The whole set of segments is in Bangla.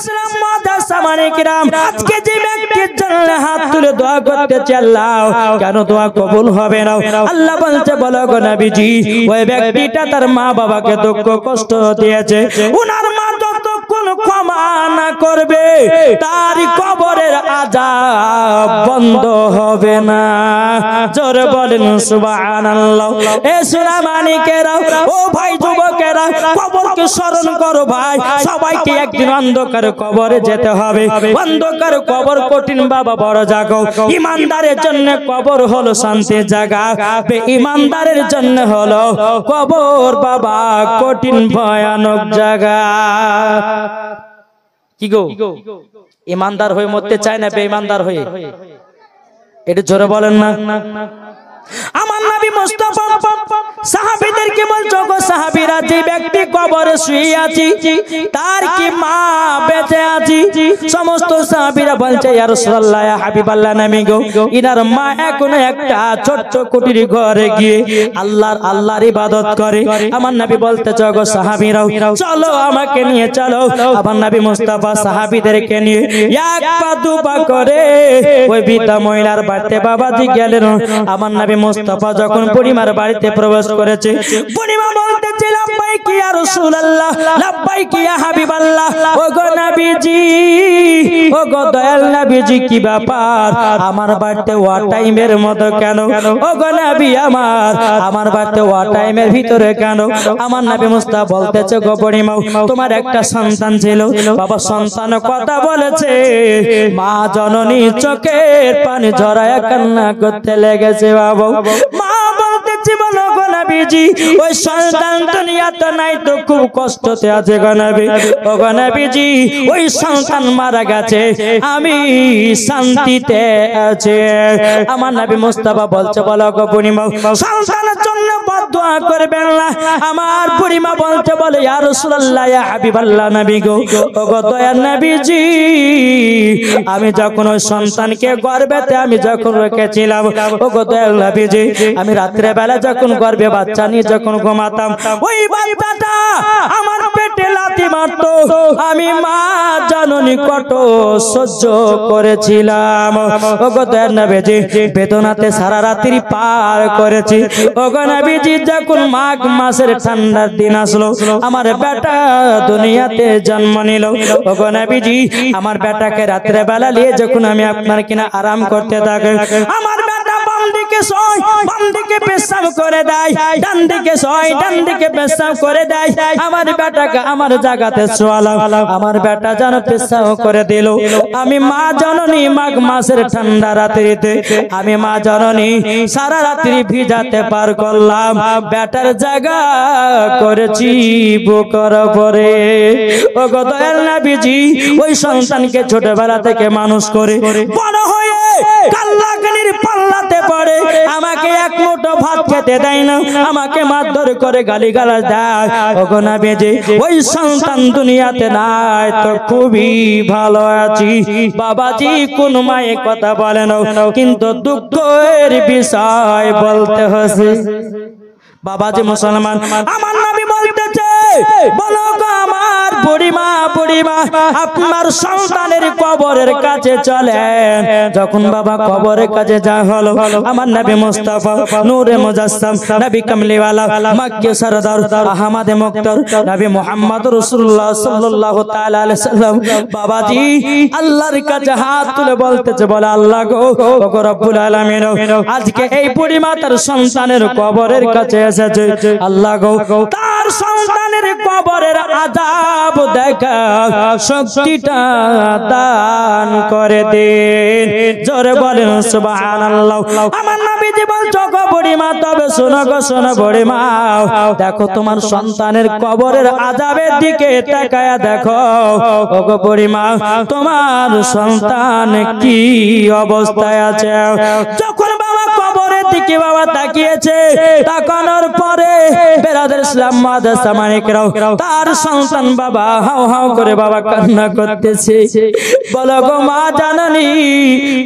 ইসলাম মুআদ্দাস সামানে কিরাম, আজকে যে ব্যক্তির জন্য হাত তুলে দোয়া করতেছে আল্লাহ, কেন দোয়া কবুল হবে না? আল্লাহ বলছে বলো গো নবীজি, ওই ব্যক্তিটা তার মা বাবাকে দুঃখ কষ্ট দিয়েছে, উনার মা যতক্ষণ ক্ষমা না করবে তার কবরের আযাব বন্ধ হবে না। জোরে বলেন সুবহানাল্লাহ। এ সোনা মানিকেরা, ও ভাই যুবকেরা, কবরকে স্মরণ করো ভাই। সবাইকে একদিন অন্ধকার কবরে যেতে হবে। অন্ধকার কবর কঠিন বাবা, বড় জাগো। ইমানদারের জন্য কবর হলো শান্তির জায়গা, বেঈমানদারের জন্য হলো কবর বাবা কঠিন ভয়ানক জায়গা। কি গো, ইমানদার হয়ে মরতে চায় না বেঈমানদার হয়ে? এটা জোরে বলেন না। আমার নবী মুস্তাফা সাহাবীদেরকে বলছো গো সাহাবীরা, যে ব্যক্তি কবরে শুয়ে আছে তার কি মা বেঁচে আছে? সমস্ত সাহাবীরা বলছে ইয়া রাসূলুল্লাহ, ইয়া হাবিবাল্লাহ, নবী গো, ইনার মা এখনো একটা ছোট্ট কুটির ঘরে গিয়ে আল্লাহর ইবাদত করে। আমার নবী বলতেছে গো সাহাবীরাও, চলো আমাকে নিয়ে চলো। আমার নবী মুস্তাফা সাহাবীদেরকে নিয়ে এক পা দু পা করে ওই বৃদ্ধা মহিলার বাড়িতে বাবাজি গেলেন। আমার নবী মুস্তাফা যখন বুড়িমার বাড়িতে প্রবেশ করেছে, বুড়িমা বলতেছে লাব্বাইক ইয়া রাসূলুল্লাহ, লাব্বাইক ইয়া হাবিবাল্লাহ। ও গো নবীজি, ও গো দয়াল নবীজি, কি ব্যাপার? আমার বাড়িতে ওয়া টাইমের মতো কেন? ও গো নবী আমার বাড়িতে ওয়া টাইমের ভিতরে কেন? আমার নবী মুস্তাফা বলতেছে গো বুড়িমা, তোমার একটা সন্তান ছিল, বাবা সন্তান কথা বলেছে, মা জননী চোখের পানি ঝরায়া কান্না করতে লেগেছে বাবা। মা বলতেছে বলো গো নবীজি, ওই সন্তান দুনিয়াতে নাই তো খুব কষ্টতে আছে গো নবী। ও গো নবীজি, ওই সন্তান মারা গেছে, আমি শান্তিতে আছি। আমার নবী মুস্তাফা বলছে বলো গো বুড়িমা, সন্তানের জন্য বদদুয়া করবেন না। আমার বুড়িমা বলতে বলে ইয়া রাসূলুল্লাহ, ইয়া হাবিবাল্লাহ, নবী গো, ও গো দয়ার নবীজি, আমি যখন ওই সন্তানকে গর্ভেতে আমি যখন রেখেছিলাম, ও গো দয়াল নবীজি, আমি রাত্রে বেলা যখন গর্ভে বাচ্চা নিয়ে যখন ঘুমাতাম, ওই বাচ্চাটা আমার পেটে লাথি মারতো, আমি মা জননী কত সহ্য করেছিলাম। ও গো দয়াল নবীজি, বেদনাতে সারা রাত্রি পার করেছি। ও গো নবীজি, যখন মাঘ মাসের ঠান্ডার দিন আসলো, আমার বেটা দুনিয়াতে জন্ম নিল। ও গো নবীজি, আমার বেটাকে রাত্রে বেলা নিয়ে যখন আমি আপনার কিনা আরাম করতে থাকি, আমার বেটা বাম দিকে শোয়, বাম দিকে পেশাব করে দেয়, ডান দিকে শোয়, ডান দিকে পেশাব করে দেয়। আমার বেটাকে আমার জায়গাতে শোয়ালাম, আমার বেটা যেন পেশাব করে দিল। আমি মা জননী মাঘ মাসের ঠান্ডা রাত্রিতে আমি মা জননী সারা রাত্রি ভিজাতে পার করলাম, বেটার জায়গা করেছি বুকের উপরে। ও গো দয়াল নবীজি, ওই সন্তানকে ছোটবেলা থেকে মানুষ করে বড় হয়ে কাল্লাকানির পাল্লাতে পড়ে, আমাকে এক মুঠো ভাত খেতে দেয় না, আমাকে মারধর করে গালিগালাজ দেয়। ও গো নবীজি, ওই সন্তান দুনিয়াতে নাই তো খুবই ভালো আছি। বাবাজি কোন মায়ের কথা বলে না, কিন্তু দুঃখের বিষয় বলতে হচ্ছে। বাবাজি মুসলমান, আমার নবী বলতেছে বলো গো আমার বুড়িমা, বুড়িমা, আপনার সন্তানের কবরের কাছে চলেন। যখন বাবা কবরের কাছে যা হলো, আমার নবী মুস্তাফা নূরে মুজাসসাম, নবী কামলিওয়ালা, মক্কি সরদার, আহমদে মুক্তার, নবী মুহাম্মদ রাসূলুল্লাহ সাল্লাল্লাহু তাআলা আলাইহি সাল্লাম বাবাজি আল্লাহর কাছে হাত তুলে বলতেছে বলে আল্লাহ গো, ও গো রব্বুল আলামিন, আজকে এই বুড়িমা তার সন্তানের কবরের কাছে এসেছে। আল্লাহ গো, তার সন্তানের কবরের আযাব দেখা শক্তিটা দান করে দিন। জোরে বলেন সুবহানাল্লাহ। আমার নবীজি বলছো গো বুড়িমা, তবে শোনো গো, শোনো বুড়িমা, দেখো তোমার সন্তানের কবরের আযাবের দিকে তাকায়া দেখো। ও গো বুড়িমা, তোমার সন্তান কি অবস্থায় আছে। যখন বাবা কবরে দিকে বাবা তাকিয়েছে, তাকানোর পরে বেরাদার ইসলাম মাদ্রাসা মানিকরাও তার সন্তান বাবা হাউ হাউ করে বাবা কান্না করতেছে। বলো গো মা জাননি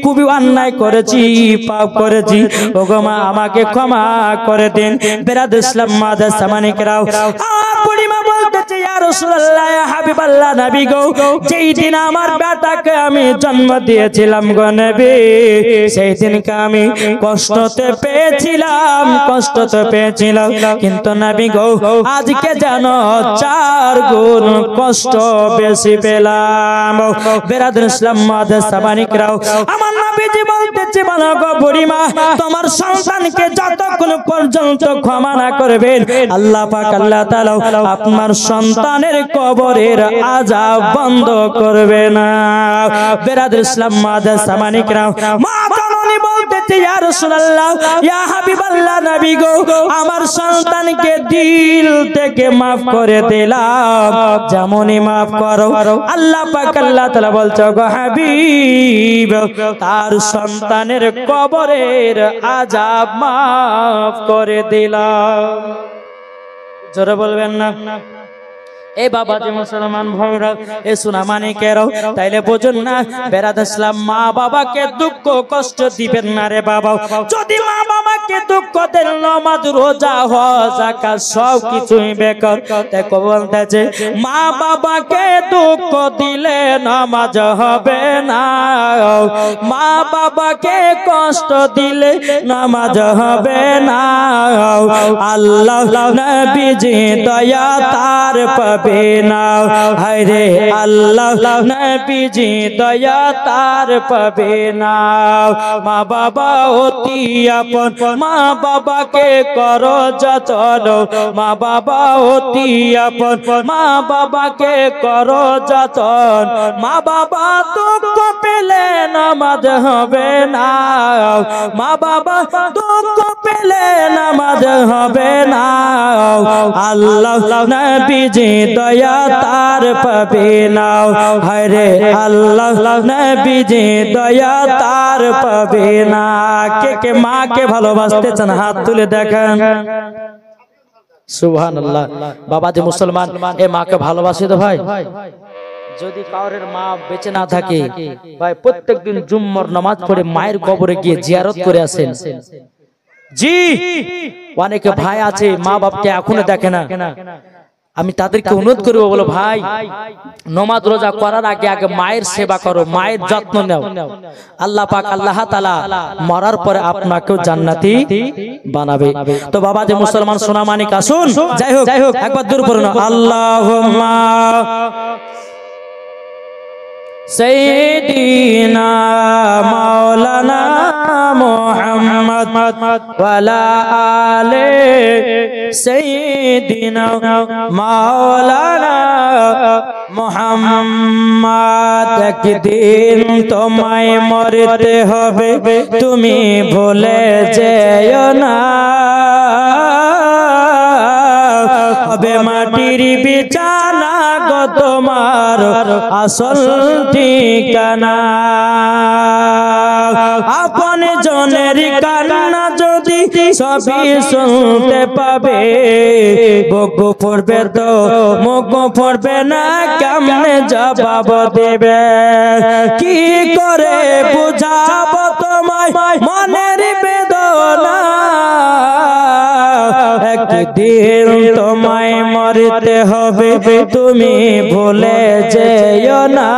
খুবই অন্যায় করেছি, পাপ করেছি, ও গো মা আমাকে ক্ষমা করে দিন। বেরাদার ইসলাম মাদ্রাসা মানিকরাও বুড়িমা বলতেছে, ইয়া রাসূলুল্লাহ, ইয়া হাবিবাল্লাহ, নবী গো, যেই দিন আমার বেটাকে আমি জন্ম দিয়েছিলাম গো নবী, সেই দিনকে আমি কষ্টতে পেয়েছিলাম, কিন্তু নবী গো আজকে জানো 4 গুণ কষ্ট বেশি পেলাম। বেরাদার ইসলাম মাদ্রাসা মানিকরাও আমার নবীজি বলতেছে, বলো গো বুড়িমা, তোমার সন্তানকে যতক্ষণ পর্যন্ত ক্ষমা না করবেন আল্লাহ পাক আল্লাহ তাআলা আপনার সন্তানের কবরের আযাব বন্ধ করবে না। বেরাদার ইসলাম মাদ্রাসা মানিকরাও মা জননী বলতেছে, ইয়া রাসূলুল্লাহ, ইয়া হাবিবাল্লাহ, নবী গো, আমার সন্তানকে দিল থেকে maaf করে দিলাম, যেমনই maaf করো আল্লাহ পাক আল্লাহ তাআলা বলছো গো হাবিব তার সন্তানের কবরের আযাব maaf করে দিলাম। জোরে বলবেন না? এ বাবা যে মুসলমান ভাইরা, এ সোনা মানিকেরাও, তাইলে বুঝুন না বেরাদার ইসলাম মা বাবাকে দুঃখ কষ্ট দিবেন না রে বাবা। যদি মা বাবাকে দুঃখ দেন নামাজ রোজা হজ যাকাত সব কিছুই বেকার। দেখো বলতেছে মা বাবাকে দুঃখ দিলে নামাজ হবে না, মা বাবাকে কষ্ট দিলে নামাজ হবে না। আল্লাহ নবীজি দয়া তার পাবে না, হায়রে আল্লাহ নবীজি দয়া তার পাবে না। মা বাবা অতি আপন, মা বাবাকে করো যতন, মা বাবা অতি আপন, মা বাবাকে করো যতন। মা বাবা দুঃখ পেলে নামাজ হবে না, মা বাবা দুঃখ পেলে নামাজ হবে না। আল্লাহ নবীজি দয়া তার পাবে না, হায়রে আল্লাহ নবীজি দয়া তার পাবে না। কে কে মাকে ভালোবাসতে চান হাত তুলে দেখেন। সুবহানাল্লাহ। বাবা যে মুসলমান, এ মাকে ভালোবাসে তো ভাই। যদি কাউরের মা বেঁচে না থাকে ভাই, প্রত্যেকদিন জুম্মার নামাজ পড়ে মায়ের কবরে গিয়ে জিয়ারত করে আসেন। জি, অনেকে ভাই আছে মা বাপকে এখনো দেখে না। আমি তাদেরকে অনুরোধ করবো, বলো ভাই নামাজ রোজা করার আগে আগে মায়ের সেবা করো, মায়ের যত্ন নাও। আল্লাহ পাক আল্লাহ তাআলা মরার পরে আপনাকেও জান্নাতি বানাবে। তো বাবা যে মুসলমান সোনা মানিক, আসুন যাই হোক একবার দূর পড়ুন আল্লাহুম্মা সাইয়্যিদিনা মাওলানা মুহাম্মদ ওয়ালা আলে সাইয়্যিদিনা মাওলানা মুহাম্মদ। একদিন তোমায় মরতে হবে, তুমি ভুলে যেও না, হবে মাটির বিছানা গো তোমার আসল ঠিকানা। আপন জনের কান্না যদি সবই শুনতে পাবে, বুক পড়বে তো মুখ পড়বে না, কেমনে জবাব দেবে? কি করে বুঝাবো তোমায় মনের বেদনা? একদিন তোমায় মরতে হবে, তুমি ভুলে যেও না,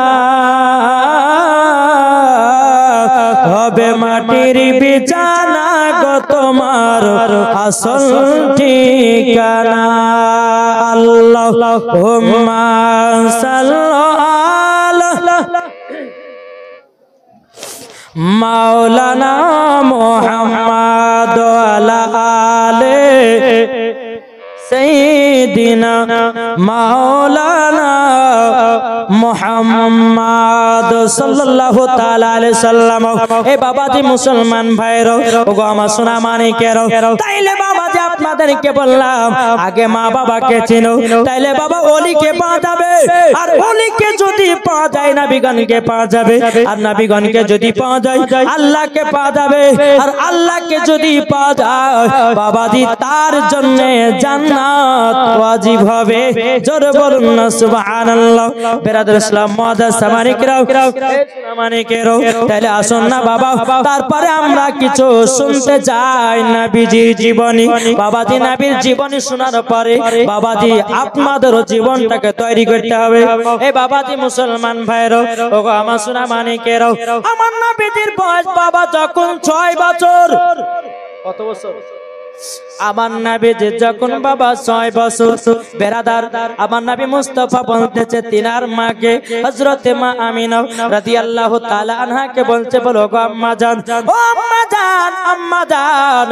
হবে মাটির বিছানা গো তোমার আসল ঠিকানা। আল্লাহুম্মা সাল্লি মাওলানা মুহাম্মদ ওয়ালা আলে সাইয়্যিদিনা মাওলানা মুহাম্মদ সাল্লাল্লাহু তাআলা আলাইহি সাল্লাম। এ বাবাজি মুসলমান ভাইরা, ওগো আমার সোনা মানিকেরা, তাইলে বাবা যে আপনাদেরকে বললাম আগে মা বাবাকে চিনো, তাইলে বাবা ওলিকে পাওয়া যাবে। আর ওলিকে যদি পাওয়া যায় নবীগণকে পাওয়া যাবে, আর নবীগণকে যদি পাওয়া যায় আল্লাহকে পাওয়া যাবে। আর আল্লাহকে যদি পাওয়া যায় বাবাজি তার জন্য জান্নাত ওয়াজিব হবে। জোরে বলুন না সুবহানাল্লাহ। বিরাদর ইসলাম মুআজ্জাজ সামানিকরাও সামানিকেরও, তাহলে আসুন না বাবা তারপরে আমরা কিছু শুনতে চাই নবীজির জীবনী। বাবাজি নবীর জীবনী শোনার পরে বাবাজি আপনাদেরও জীবনটাকে তৈরি করতে হবে। এই বাবাজি মুসলমান ভাইরও ওগো আমার সোনা মানিকেরও, আমার নবীজির বয়স বাবা যখন 6 বছর। কত বছর? আমার নবী যখন বাবা 6 বছর। বেরাদার আমার নবী মুস্তাফা বলতেছে তিনার মাকে হযরতে মা আমিনা রাদিয়াল্লাহু তাআলা আনহাকে বলছে, বলো গো আম্মা জান, ও আম্মা জান, আম্মা জান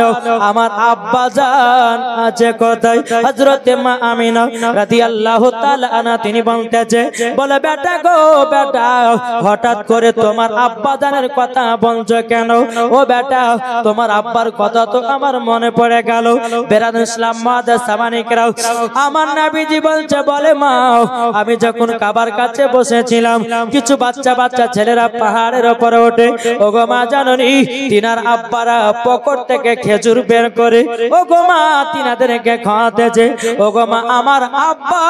আমার আব্বা জান আছে কোথায়? হযরতে মা আমিনা রাদিয়াল্লাহু তাআলা আনহা তিনি বলতেছে, বলে বেটা গো বেটা, হঠাৎ করে তোমার আব্বা জানের কথা বলছো কেন? ও বেটা তোমার আব্বার কথা তো আমার মনে পড়ে গেল। বেরাদর ইসলাম মুআজ্জাজ সামানিকরাও, আমার নবীজি বলছে, বলে মা আমি যখন কাবার কাছে বসেছিলাম কিছু বাচ্চা বাচ্চা ছেলেরা পাহাড়ের উপরে ওঠে। ওগো মা জাননি তিনার আব্বারা পকেট থেকে খেজুর বের করে ওগো মা তিনাদেরকে খাওয়াতেছে। ওগো মা আমার আব্বা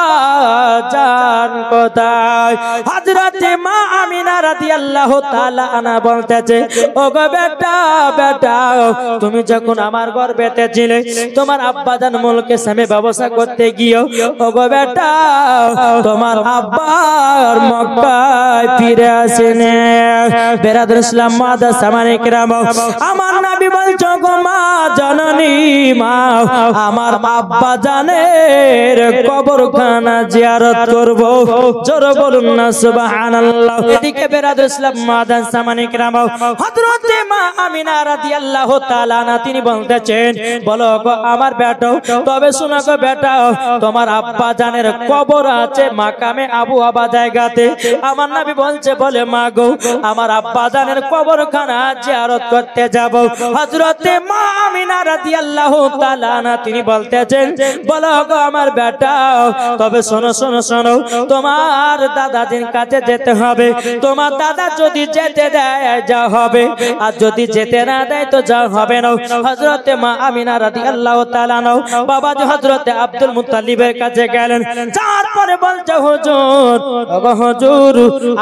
জান কোথায়? হযরতে মা আমিনা রাদিয়াল্লাহু তাআলা আনহা বলতেছে, ওগো বেটা বেটা তুমি যখন আমার গর্ভেতে ছিলে তোমার আব্বা জান মুলকে সামে ব্যবসা করতে গিয়েও ওগো বেটা তোমার আব্বার মক্কায় ফিরে আসেনি। বেরাদর ইসলাম মুআজ্জাজ সামানিকরাম, আমার নবী বলছো গো মা জননী মা আমার আব্বা জানের কবরখানা জিয়ারত করব। জোরে বলুন না সুবহানাল্লাহ। এদিকে বেরাদর ইসলাম মুআজ্জাজ সামানিকরাম হযরতে মা আমিনা রাদিয়াল্লাহু তাআলা আনহা তিনি বলতেছেন, বলো গো আমার বেটা, তবে শোনো গো বেটা তোমার আব্বা জানের কবর আছে মাকামে আবু আবা জায়গাতে। আমার নবী বলছে, বলে মা গো আমার আব্বা জানের কবরখানা জিয়ারত করতে যাব। হযরতে মা আমিনা রাদিয়াল্লাহু তাআলা আনহা তিনি বলতেছেন, বলো গো আমার বেটা, তবে শোনো শোনো শোনো তোমার দাদাজির কাছে যেতে হবে। তোমার দাদা যদি যেতে দেয় যা হবে, আর যদি যেতে না দেয় তো যা হবে না। হযরতে মা আমিনা রাদিয়াল্লাহু তাআলা আনহা বাবাজি হযরতে আব্দুল মুত্তালিবের কাছে গেলেন। তারপরে বলছে, হুজুর ওগো হুজুর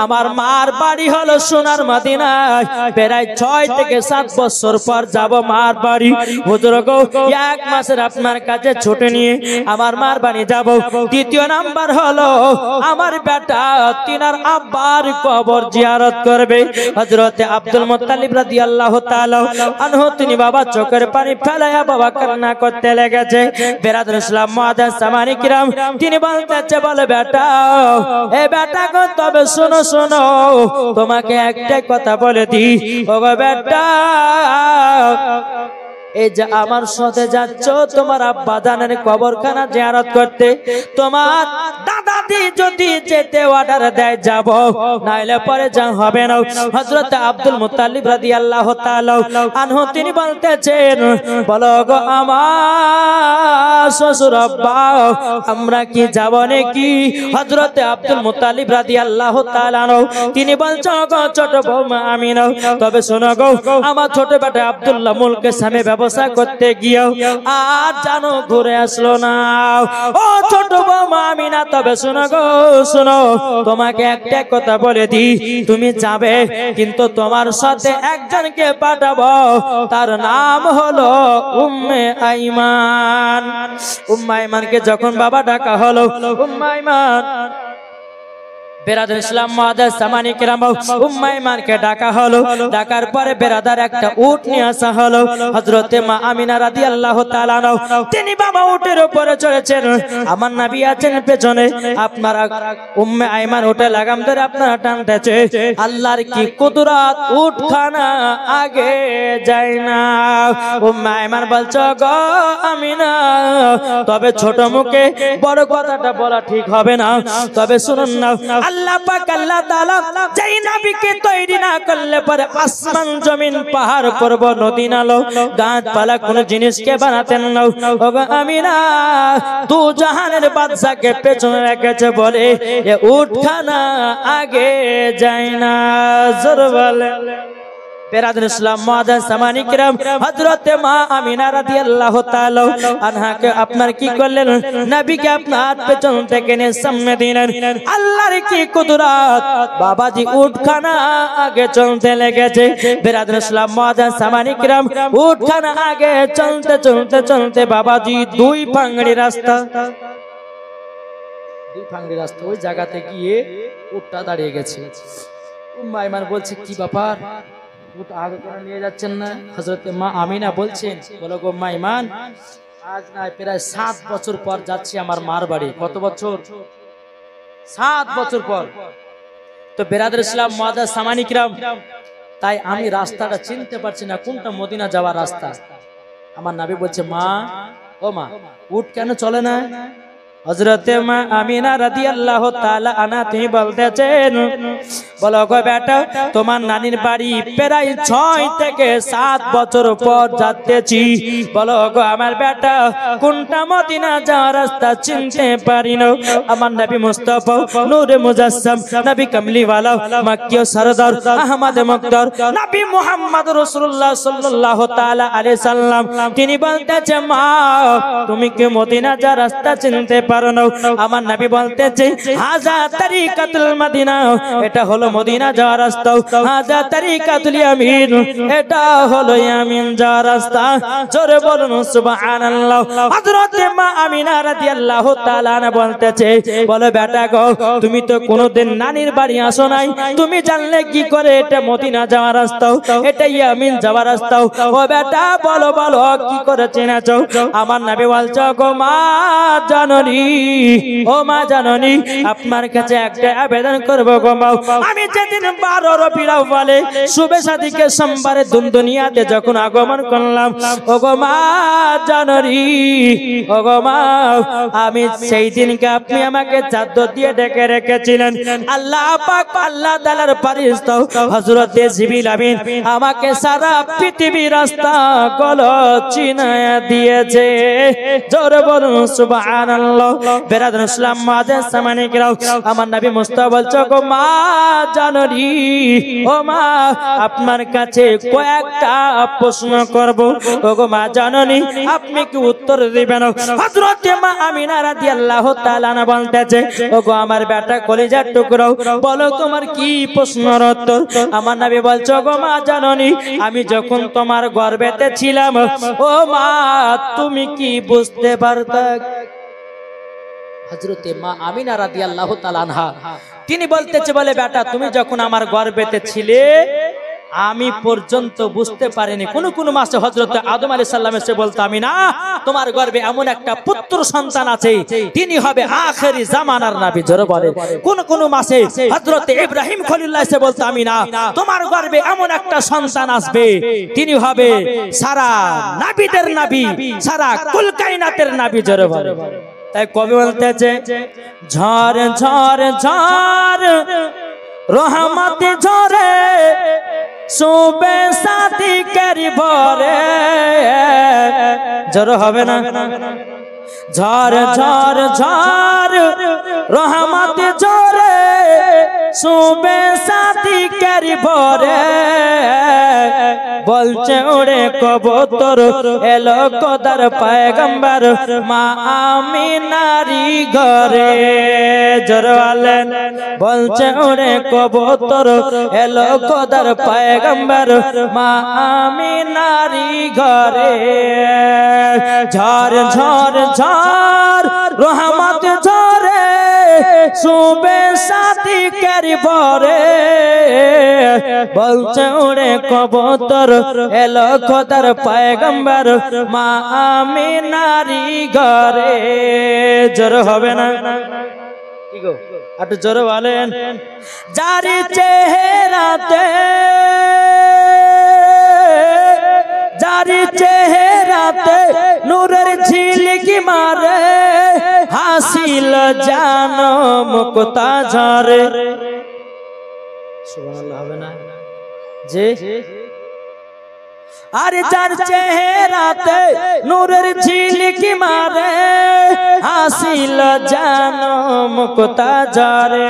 আমার মার বাড়ি হলো সোনার মদিনায়, প্রায় 6 থেকে 7 বছর পর যাব মার বাড়ি। হুজুর গো 1 মাসের আপনার কাছে ছুটি নিয়ে আমার মার বাড়ি যাব। দ্বিতীয় নাম্বার হলো আমার বেটা তিনার আব্বার কবর জিয়ারত করবে। হযরতে আব্দুল মুত্তালিব রাদিয়াল্লাহু তাআলা আনহু তিনি বাবা চোখের পানি ফেলায়া বাবা কান্না করতে লেগেছে। বেরাদর ইসলাম মুআজ্জাজ সামানিকরাম তিনি বলতেছে, বলে বেটা এ বেটা গো তবে শোনো শোনো তোমাকে একটা কথা বলে দি। ওগো বেটা এই যে আমার সাথে যাচ্ছ তোমার আব্বা জানের কবরখানা জিয়ারত করতে, তোমার দাদাজি যদি যেতে অর্ডার দেয় যাব, নাইলে পরে যা হবে না। হযরত আব্দুল মুত্তালিব রাদিয়াল্লাহু তাআলা আনহু তিনি বলতেছেন, বলো গো আমার শ্বশুর আব্বা আমরা কি যাব নাকি? হযরত আব্দুল মুত্তালিব রাদিয়াল্লাহু তাআলা আনহু তিনি বলছেন, গো ছোট বৌমা আমিনা তবে শোনো গো আমার ছোট বেটা আব্দুল্লাহ মুলকে সামনে ব্যবসা করতে গিয়েও আর জানো ঘুরে আসলো না। ও ছোট বৌমা আমিনা তবে শোনো গো শোনো তোমাকে একটা কথা বলে দি, তুমি যাবে কিন্তু তোমার সাথে একজনকে পাঠাবো, তার নাম হলো উম্মে আইমান। উম্মে আইমানকে যখন বাবা ডাকা হলো, উম্মে আইমান বেরাদর ইসলাম মুআজ্জাজ সামানিকরাম উম্মে আইমানকে ডাকা হলো। ডাকার পরে বেরাদার একটা উট নিয়ে আসা হলো। হযরতে মা আমিনা রাদিয়াল্লাহু তাআলা আনহা তিনি বাবা উটের উপরে চড়েছেন, আমার নবী আছেন পেছনে। আপনারা উম্মে আইমান উটে লাগাম ধরে আপনারা টানতেছে। আল্লাহর কি কুদরত, উটখানা আগে যায় না। উম্মে আইমান বলছো গো আমিনা তবে ছোট মুখে বড় কথাটা বলা ঠিক হবে না, তবে শুনুন না আল্লাহ পাক আল্লাহ তাআলা যেই নবীকে তৈরি না করলে পরে আসমান জমিন পাহাড় পর্বত নদী নালা গাছপালা কোন জিনিসকে বানাতেন না। ওগো আমিনা দু জাহানের বাদশাকে পেছনে রেখেছে বলে এ উটখানা আগে যায় না। জোর বলে বেরাদুল ইসলাম মুআজ্জাজ সামানী কিরাম হযরতে মা আমিনা রাদিয়াল্লাহু তাআলা আনহাকে আপনার কি করলেন নবীকে আপনার হাত পেছন থেকে নিয়ে সামনে দিলেন। আল্লাহর কি কুদরত বাবাজি উটখানা আগে চলতে লেগেছে। বেরাদুল ইসলাম মুআজ্জাজ সামানী কিরাম উটখানা আগে চলতে চলতে চলতে বাবাজি দুই পাংড়ি রাস্তা ওই জায়গাতে গিয়ে উটটা দাঁড়িয়ে গেছে। উম্মে আইমান বলছে কি ব্যাপার উট আগে করে নিয়ে যাচ্ছেন না? হযরতে মা আমিনা বলছেন বলো গো মা ইমান আজ না প্রায় 7 বছর পর যাচ্ছি আমার মার বাড়ি। কত বছর? 7 বছর পর। তো বেরাদুল ইসলাম মুআজ্জাজ সামানী কিরাম তাই আমি রাস্তাটা চিনতে পারছি না কোনটা মদিনা যাওয়ার রাস্তা। আমার নবী বলছে মা ও মা উট কেন চলে না? হযরতে মা আমিনা রাদিয়াল্লাহু তাআলা আনহা তিনি বলতেছেন বলো গো বেটা তোমার নানির বাড়ি প্রায় 6 থেকে 7 বছর পর যাচ্ছি। বলো গো আমার বেটা কোনটা মদিনা যাওয়ার রাস্তা চিনতে পারি না। আমার নবী মুস্তাফা নূরে মুজাসসাম নবী কামলিওয়ালা মক্কি সরদার আহমদ মুক্তার নবী মুহাম্মদ রাসূলুল্লাহ সাল্লাল্লাহু তাআলা আলাইহি সাল্লাম তিনি বলতেছেন মা তুমি কি মদিনা যাওয়ার রাস্তা চিনতে পারো না? আমার নবী বলতেছে হাজা তরিকাতুল মদিনা এটা হলো মদিনা যাওয়ার রাস্তা। হাজা তরিকাতুল ইয়ামিন এটা হলো ইয়ামিন যাওয়ার রাস্তা। জোরে বলুন সুবহানাল্লাহ। হযরতে মা আমিনা রাদিয়াল্লাহু তাআলা বলতেছে বলো বেটা গো তুমি তো কোনোদিন নানির বাড়ি আসো নাই, তুমি জানলে কি করে এটা মদিনা যাওয়ার রাস্তা এটা ইয়ামিন যাওয়ার রাস্তা? ও বেটা বলো বলো কি করে চেনাছো? আমার নবী বলছে গো মা জাননি ও মা জাননি আপনার কাছে একটা আবেদন করব গো মা আমি যেদিন 12 রবিউল আউয়ালে শুভে শাদীকে সোমবারে দুনিয়াতে যখন আগমন করলাম ও গো মা জাননি ও গো মা আমি সেই দিনকে আপনি আমাকে চাদর দিয়ে ঢেকে রেখেছিলেন। আল্লাহ পাক আল্লাহ তাআলার ফেরেশতা হযরতে জিবরিল আমিন আমাকে সারা পৃথিবীর রাস্তা গুলো চিনায়া দিয়েছে। জোরে বলুন সুবহানাল্লাহ। বেরাদুল ইসলাম মুআজ্জাজ সামানী কিরাম আমার নবী মুস্তাফা বলছো গো মা জাননি ও মা আপনার কাছে কয়েকটা প্রশ্ন করব ও গো মা জাননি আপনি কি উত্তর দিবেন? হযরতে মা আমিনা রাদিয়াল্লাহু তাআলা বলতেছে ও গো আমার বেটা কলিজার টুকরো বলো তোমার কি প্রশ্নের উত্তর? আমার নবী বলছো গো মা জাননি আমি যখন তোমার গর্ভেতে ছিলাম ও মা তুমি কি বুঝতে পারতা? হযরতে মা আমিনা রাদিয়াল্লাহু তাআলা আনহা তিনি বলতেছে বলে বেটা তুমি যখন আমার গর্ভেতে ছিলে আমি পর্যন্ত বুঝতে পারিনি। কোন মাসে হযরতে আদম আলাইহিস সালাম এসে বলতো আমিনা তোমার গর্ভে এমন একটা পুত্র সন্তান আছে তিনি হবে আখেরি জামানার নবী। জোরে বলে কোন মাসে হযরতে ইব্রাহিম খলিলুল্লাহ এসে বলতো আমিনা তোমার গর্ভে এমন একটা সন্তান আসবে তিনি হবে সারা নবীদের নবী সারা কুল কায়নাতের নবী। জোরে বলে তাই কবি বলতেছে ঝড় ঝড় ঝড় রহমত ঝরে শুবে সাথী করি ভরে। জোর হবে না? ঝড় ঝড় ঝড় রহমত ঝরে শুবে সাথী করি ভরে বলছে উড়ে কবুতর এলো খোদার পয়গম্বর মা আমিনারি ঘরে। জোরে বলছে উড়ে কবুতর এলো খোদার পয়গম্বর মা আমিনারি ঘরে। ঝড় ঝড় ঝড় রহমত ঝরে শুবে সাথী করি ভরে বলছে উড়ে কবুতর এলো খোদার পয়গম্বর মা আমিনারি ঘরে। জোর হবে না? কি গো একটু জোরে বলেন। জারি চেহারাতে জারি চেহারাতে নূরের ঝিলিক মারে আসিল জানম কোথা ঝরে। সুবহানাল্লাহ হবে না যে আরে যার চেহারাতে নূরের ঝিলকি মারে আসিল জানম কোথা ঝরে।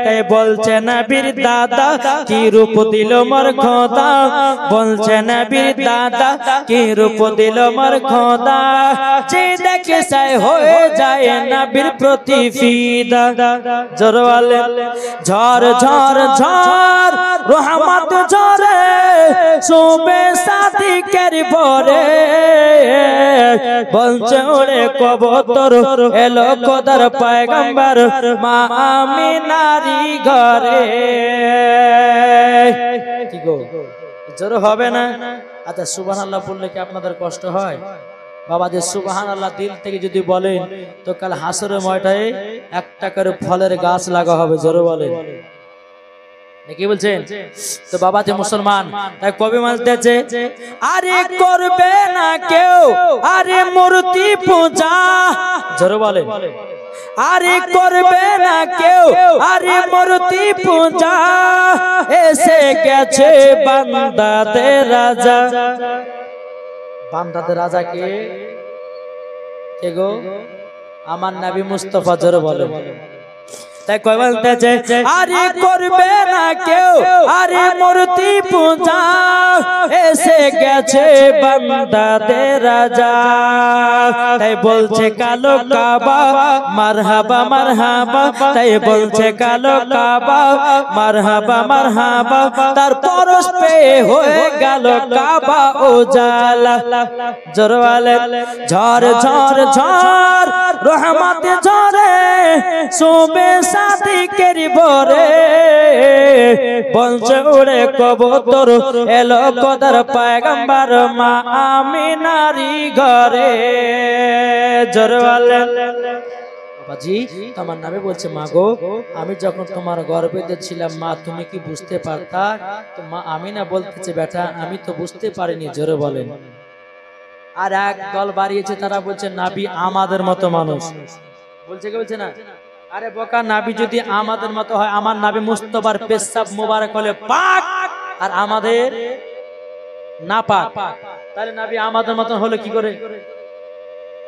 তাই বলছে নবীর দাদা কি রূপ দিল মোর খোদা, বলছে নবীর দাদা কি রূপ দিল মোর খোদা। যে দেখে সাই হয়ে যায় নবীর প্রতি ফিদা। জোরওয়ালে ঝড় ঝড় ঝড় রহমত ঝরে সুবে সাদিকের ভরে। বলছে ওরে কবুতর এলো খোদার পয়গম্বর মা আমিনারি ঘরে। কি গো জোর হবে না? আচ্ছা সুবহানাল্লাহ বললে কি আপনাদের কষ্ট হয়? বাবা যে সুবহানাল্লাহ দিল থেকে যদি বলেন তো কাল হাসরের ময়দানে একটা করে ফলের গাছ লাগা হবে। জোরে বলেন কি বলছেন? তো বাবা যে মুসলমান তাই কবি মানতেছে আরে করবে না কেউ আরে মূর্তি পূজা। জোরে বলেন আরে করবে না কেউ আরে মূর্তি পূজা। এসে গেছে বান্দাদের রাজা। বান্দাদের রাজা কে? কে গো? আমার নবী মুস্তাফা। জোরে বলেন তাই কই বলতেছে আরে করবে না কেউ আরে মূর্তি পূজা। এসে গেছে বান্দাদের রাজা। তাই বলছে কালো কাবা মারহাবা মারহাবা। তাই বলছে কালো কাবা মারহাবা মারহাবা। তার পরশ পে হয়ে গেল কাবা উজালা। জোরওয়ালে ঝড় ঝড় ঝড় রহমত ঝরে সুবে সাদিকের ভরে। বলছে উড়ে কবুতর এলো খোদার পয়গম্বর মা আমিনারি ঘরে। জোরওয়ালে বাবাজি তোমার নামে বলছে মা গো আমি যখন তোমার গর্ভেতে ছিলাম মা তুমি কি বুঝতে পারতা? তো মা আমিনা বলতেছে বেটা আমি তো বুঝতে পারিনি। জোরে বলেন। আর এক দল বাড়িয়েছে তারা বলছে নাবি আমাদের মতো মানুষ। বলছে কি বলছে না? আরে বোকা নাবি যদি আমাদের মতো হয় আমার নাবি মুস্তাফার পেশাব মোবারক হলে পাক আর আমাদের না পাক, তাহলে নাবি আমাদের মতো হলো কি করে?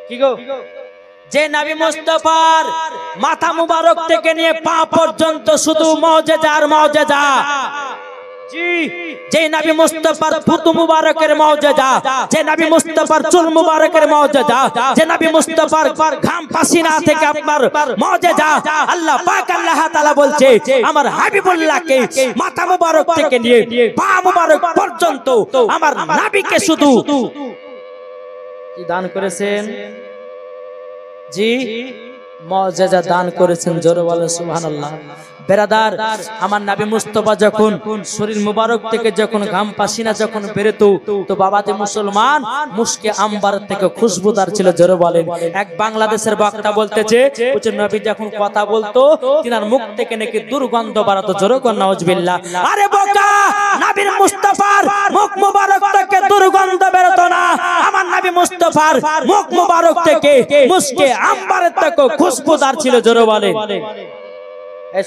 কি গো? যে নবী মুস্তাফার মাথা মুবারক থেকে নিয়ে পা পর্যন্ত শুধু মুজিজা আর মুজিজা। জি যে নবী মুস্তাফার ফুতু মুবারকের মুজিজা, যে নবী মুস্তাফার চুল মুবারকের মুজিজা, যে নবী মুস্তাফার ঘাম পাসিনা থেকে আপনার মুজিজা। আল্লাহ পাক আল্লাহ তাআলা বলছে আমার হাবিবুল্লাহকে মাথা মুবারক থেকে নিয়ে পা মুবারক পর্যন্ত আমার নবীকে শুধু কি দান করেছেন? জি মুজিজা দান করেছেন। জোরে বলেন সুবহানাল্লাহ। বেরাদার আমার নবী মুস্তাফা যখন শরীর মুবারক থেকে যখন ঘাম পাসিনা যখন বেরোতো তো বাবাতে মুসলমান মুশকে আম্বার থেকে খুশবুদার ছিল। জোরে বলেন। এক বাংলাদেশের বক্তা বলতেছে যে নবী যখন কথা বলতো তিনার মুখ থেকে নাকি দুর্গন্ধ বেরোতো। জোরে কোন নাউজুবিল্লাহ। আরে বোকা নবীর মুস্তাফার মুখ মুবারক থেকে দুর্গন্ধ বেরোতো না, আমার নবী মুস্তাফার মুখ মুবারক থেকে মুশকে আম্বারের থেকে খুশবুদার ছিল। জোরে বলেন।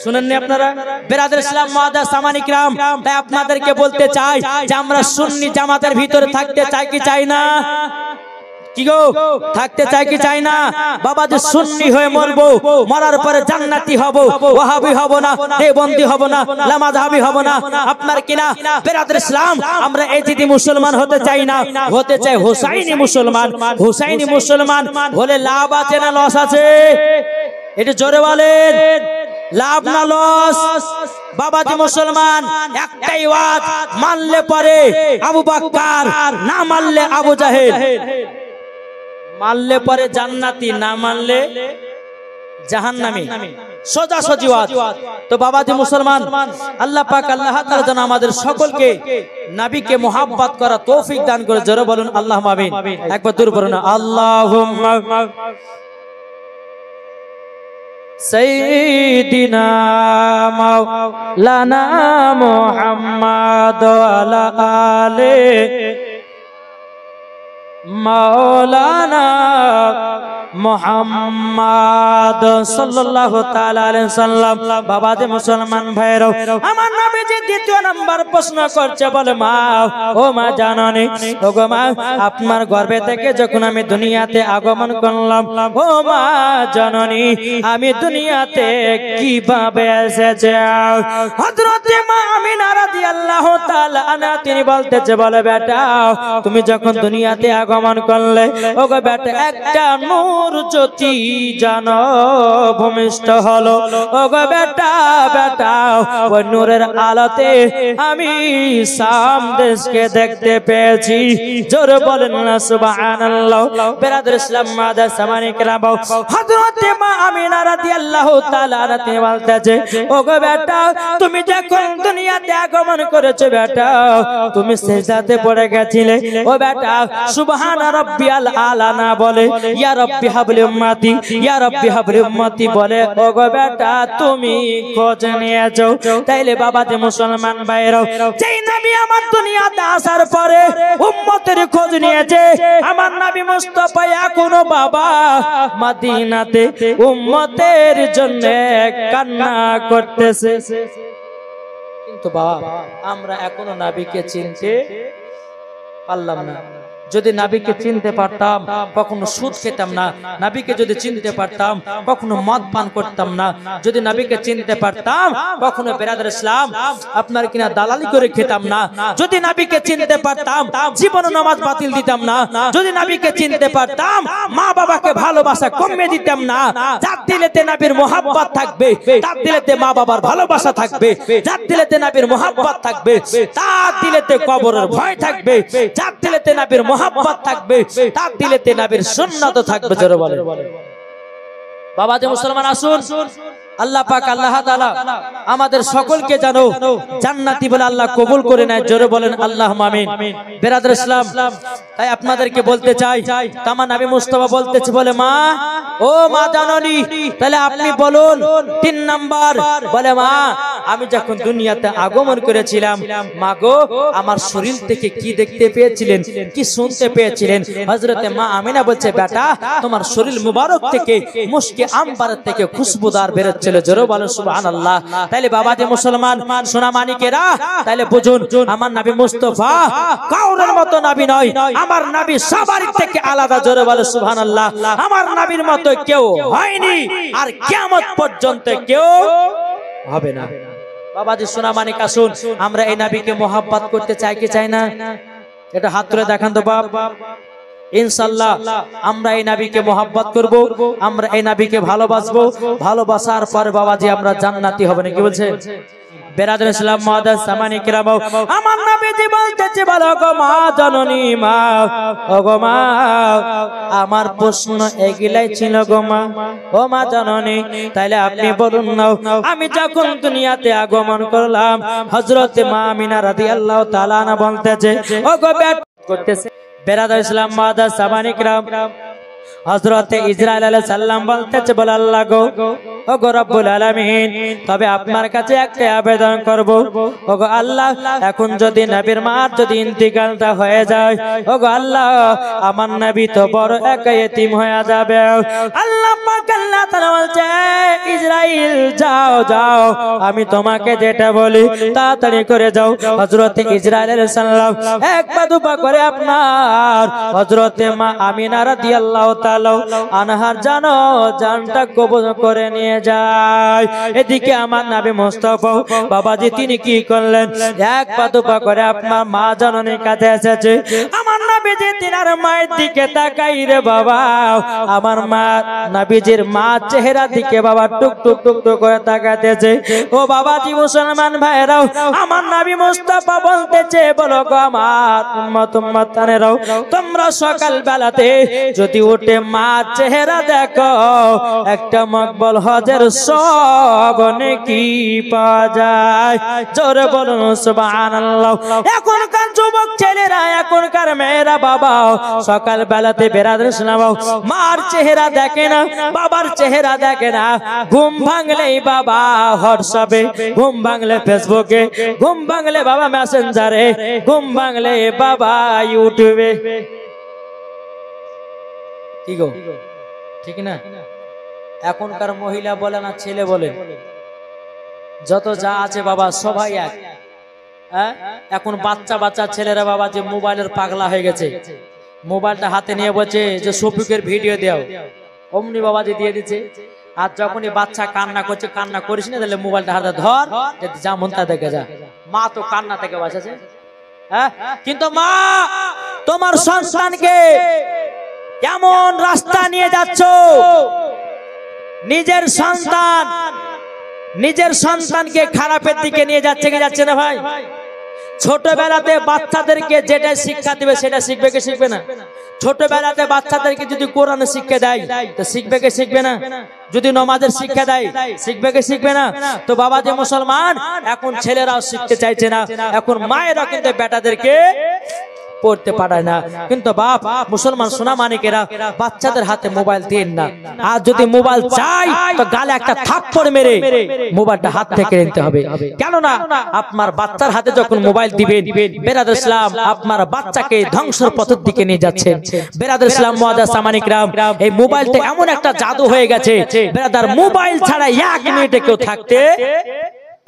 শুনেননি আপনারা বেরাদর ইসলাম মুআজ্জাজ সামানি কিরাম? তাই আপনাদেরকে বলতে চাই যে আমরা সুন্নি জামাতের ভিতরে থাকতে চাই কি চাই না? কি গো থাকতে চাই কি চাই না? বাবা যে সুন্নি হয়ে মরবো, মরার পরে জান্নাতি হব, ওয়াহাবি হব না, দেওবন্দি হব না, লামাযহাবি হব না। আপনার কিনা বেরাদর ইসলাম আমরা এজিদি মুসলমান হতে চাই না, হতে চাই হুসাইনি মুসলমান। হুসাইনি মুসলমান হলে লাভ আছে না লস আছে? এটা জোরে বলেন। লাভ না লস? বাবাজি মুসলমান একটাই ওয়াজ মানলে পরে আবু বকর, না মানলে আবু জাহেল। মানলে পরে জান্নাতি, না মানলে জাহান্নামী। সোজা সোজি ওয়াজ। তো বাবাজি মুসলমান আল্লাহ পাক আল্লাহ তাআলা যেন আমাদের সকলকে নবীকে মুহাব্বত করা তৌফিক দান করে। জোরে বলুন আল্লাহুম্মা আমিন। একবার দূর করুন আল্লাহুম্মা সাইয়্যিদিনা মাওলানা মুহাম্মদ ওয়া আলে মাওলানা মুহাম্মদ সাল্লাল্লাহু তাআলা আলাইহি সাল্লাম। বাবা যে মুসলমান ভাইরা, আমার নবীজি দ্বিতীয় নাম্বার প্রশ্ন করছে, বলে মা, ও মা জাননী, ও গো মা, আপনার গর্ভে থেকে যখন আমি দুনিয়াতে আগমন করলাম, ও মা জাননী, আমি দুনিয়াতে কিভাবে এসেছি? হযরতে মা আমিনা রাদিয়াল্লাহু তাআলা আনহা তিনি বলতেছে, বলে বেটা, তুমি যখন দুনিয়াতে আগমন করলে, ও গো বেটা, একটা নূর জ্যোতি জানো ভূমিষ্ঠ হলো। ও গো বেটা, বেটা, ওই নূরের আলোতে আমি শাম দেশকে দেখতে পেয়েছি। জোরে বলেন না সুবহানাল্লাহ। বেরাদর ইসলাম মাদার সামানি কেরাম, হযরতে মা আমিনা রাদিয়াল্লাহু তাআলা আনহা তিনি বলতেছে, ও গো বেটা, তুমি যখন দুনিয়াতে আগমন করেছো বেটা, তুমি সিজদাতে পড়ে গেছিলে। ও বেটা, সুবহান রাব্বিয়াল আলা না বলে ইয়া রাব্বি হাবলি উম্মতি, ইয়া রাব্বি হাবলি উম্মতি বলে, ও গো বেটা, তুমি খোঁজ নিয়েছো। তাইলে বাবা যে মুসলমান ভাইরা, যেই নবী আমার দুনিয়াতে আসার পরে উম্মতের খোঁজ নিয়েছে, আমার নবী মুস্তাফা এখনো বাবা মদিনাতে উম্মতের জন্য কান্না করতেছে। কিন্তু বাবা, আমরা এখনো নবীকে চিনতে পারলাম না। যদি নবীকে চিনতে পারতাম, কখনো সুদ খেতাম না। নবীকে যদি চিনতে পারতাম, কখনো মদ পান করতাম না। যদি নবীকে চিনতে পারতাম, কখনো বেরাদর ইসলাম আপনার কিনা দালালি করে খেতাম না। যদি নবীকে চিনতে পারতাম, জীবনে নামাজ বাতিল দিতাম না। যদি নবীকে চিনতে পারতাম, মা বাবাকে ভালোবাসা কমে দিতাম না। যার দিলেতে নবীর মোহাব্বত থাকবে, তার দিলেতে মা বাবার ভালোবাসা থাকবে। যার দিলেতে নবীর মোহাব্বত থাকবে, তার দিলেতে কবরের ভয় থাকবে। যার দিলেতে নবীর মোহাব্বত থাকবে, তার দিলেতে নবীর সুন্নাত থাকবে। জোরে বলে বাবা যে মুসলমান, আসুন আল্লাহ পাক আল্লাহ তাআলা আমাদের সকলকে জানো জান্নাতি বলে আল্লাহ কবুল করে নেয়। জোরে বলেন আল্লাহুম্মা আমিন। বেরাদর ইসলাম, তাই আপনাদেরকে বলতে চাই, তামা নবী মুস্তাফা বলতেছে, বলে মা, ও মা জাননী, তাহলে আপনি বলুন 3 নাম্বার। বলে মা, আমি যখন দুনিয়াতে আগমন করেছিলাম, মা গো, আমার শরীর থেকে কি দেখতে পেয়েছিলেন, কি শুনতে পেয়েছিলেন? হযরতে মা আমিনা বলছে, বেটা, তোমার শরীর মুবারক থেকে মুশকে আম্বারের থেকে খুশবুদার বেরোচ্ছে। জোরে বলেন সুবহানাল্লাহ। তাইলে বাবা যে মুসলমান সোনা মানিকেরা, তাইলে বুঝুন, আমার নবী মুস্তাফা কাউরের মতো নবী নয়। আমার নবী সবার থেকে আলাদা। জোরে বলেন সুবহানাল্লাহ। আমার নবীর মতো কেউ হয়নি, আর কিয়ামত পর্যন্ত কেউ হবে না। বাবা যে সোনা মানিক, আসুন আমরা এই নবীকে মোহাব্বত করতে চাই কি চাই না? এটা হাত তুলে দেখান তো বাপ। ইনশাআল্লাহ আমরা এই নবীকে মোহাব্বত করব, আমরা এই নবীকে ভালোবাসবো। ভালোবাসার পর বাবাজি আমরা জান্নাতি হব না। কি বলছে বেরাদর ইসলাম মুআদ্দাস সামানি কিরাম, আমার নবীজি বলতেছে, বলো গো মা জাননী, মা, ও গো মা, আমার প্রশ্ন এগুলাই ছিল গো মা, ও মা জাননী। তাইলে আপনি বলুন না, আমি যখন দুনিয়াতে আগমন করলাম, হযরতে মা আমিনা রাদিয়াল্লাহু তাআলা আনহা বলতেছে, ও গো বেটা করতেছে। বেরাদর ইসলাম মুআদ্দাস সামানি কিরাম, হযরতে ইসরাইল আলাইহিস সালাম বলতেছে, বলে আল্লাহ গো, ও গো রব্বুল আলামিন, তবে আপনার কাছে একটা আবেদন করব। ও গো আল্লাহ, এখন যদি নবীর মার যদি ইন্তিকালটা হয়ে যায়, ও গো আল্লাহ, আমার নবী তো বড় একা ইতিম হয়ে যাবে। আল্লাহ পাক আল্লাহ তাআলা বলছে, ইসরাইল যাও যাও, আমি তোমাকে যেটা বলি তাড়াতাড়ি করে যাও। হযরতে ইসরাইল আলাইহিস সালাম এক পা দুপা করে আপনার হযরতে মা আমিনা রাদিয়াল্লাহু তাআলা আনহার জানো জানটা কবজ করে নিয়ে যায়। এদিকে আমার নবী মুস্তাফা বাবাজি তিনি কি করলেন, এক পা দুপা করে আপনার মা জননীর কাছে এসেছে। আমার নবীজি তিনার মায়ের দিকে তাকাই রে বাবা, আমার মা নবীজির মা চেহারা দিকে বাবা টুক টুক টুক টুক করে তাকাতেছে। ও বাবাজি মুসলমান ভাইরাও, আমার নবী মুস্তাফা বলতেছে, বলো গো আমার উম্মত উম্মতানেরাও, তোমরা সকাল বেলাতে যদি উঠে মা চেহারা দেখো, একটা মকবুল হজের সব নেকি পাওয়া যায়। জোরে বলুন সুবহানাল্লাহ। এখনকার যুবক ছেলেরা, এখনকার মেয়েরা বাবা সকাল বেলাতে বেরাদর শোনাবো, মার চেহারা দেখে না, বাবার চেহারা দেখে না। ঘুম ভাঙলেই বাবা হোয়াটসঅ্যাপে, ঘুম ভাঙলে ফেসবুকে, ঘুম ভাঙলে বাবা মেসেঞ্জারে, ঘুম ভাঙলে বাবা ইউটিউবে। কি গো ঠিক না? এখনকার মহিলা বলে না ছেলে বলে, যত যা আছে বাবা সবাই এক। এখন বাচ্চা বাচ্চা ছেলেরা বাবা যে মোবাইলের পাগলা হয়ে গেছে, মোবাইলটা হাতে নিয়ে বলছে যে শফিকের ভিডিও দাও, অমনি বাবা যে দিয়ে দিচ্ছে। আর যখনই বাচ্চা কান্না করছে, কান্না করিস না, তাহলে মোবাইলটা হাতে ধর, যা মন তা দেখে যা। মা তো কান্না থেকে বাঁচাছে। কিন্তু মা, তোমার সন্তানকে কেমন রাস্তা নিয়ে যাচ্ছ? নিজের সন্তানকে খারাপের দিকে নিয়ে যাচ্ছে কি যাচ্ছে না ভাই? ছোটবেলাতে বাচ্চাদেরকে যেটা শিক্ষা দিবে সেটা শিখবে কি শিখবে না? ছোটবেলাতে বাচ্চাদেরকে যদি কোরআনের শিক্ষা দেয় তো শিখবে কি শিখবে না? যদি নামাজের শিক্ষা দেয় শিখবে কি শিখবে না? তো বাবা যে মুসলমান, এখন ছেলেরাও শিখতে চাইছে না, এখন মায়েরা কিন্তু বেটাদেরকে পড়তে পারে না। কিন্তু বাপ মুসলমান সোনা মানিকেরা বাচ্চাদের হাতে মোবাইল দেন না। আর যদি মোবাইল চাই তো গালে একটা থাপ্পড় মেরে মোবাইলটা হাত থেকে নিতে হবে। কেননা আপনার বাচ্চার হাতে যখন মোবাইল দিবেন, বেরাদর ইসলাম আপনার বাচ্চাকে ধ্বংসের পথের দিকে নিয়ে যাচ্ছেন। বেরাদর ইসলাম মুআজ্জাজ সামানিকরাম, এই মোবাইলটা এমন একটা জাদু হয়ে গেছে, বেরাদার মোবাইল ছাড়া 1 মিনিটে কেউ থাকতে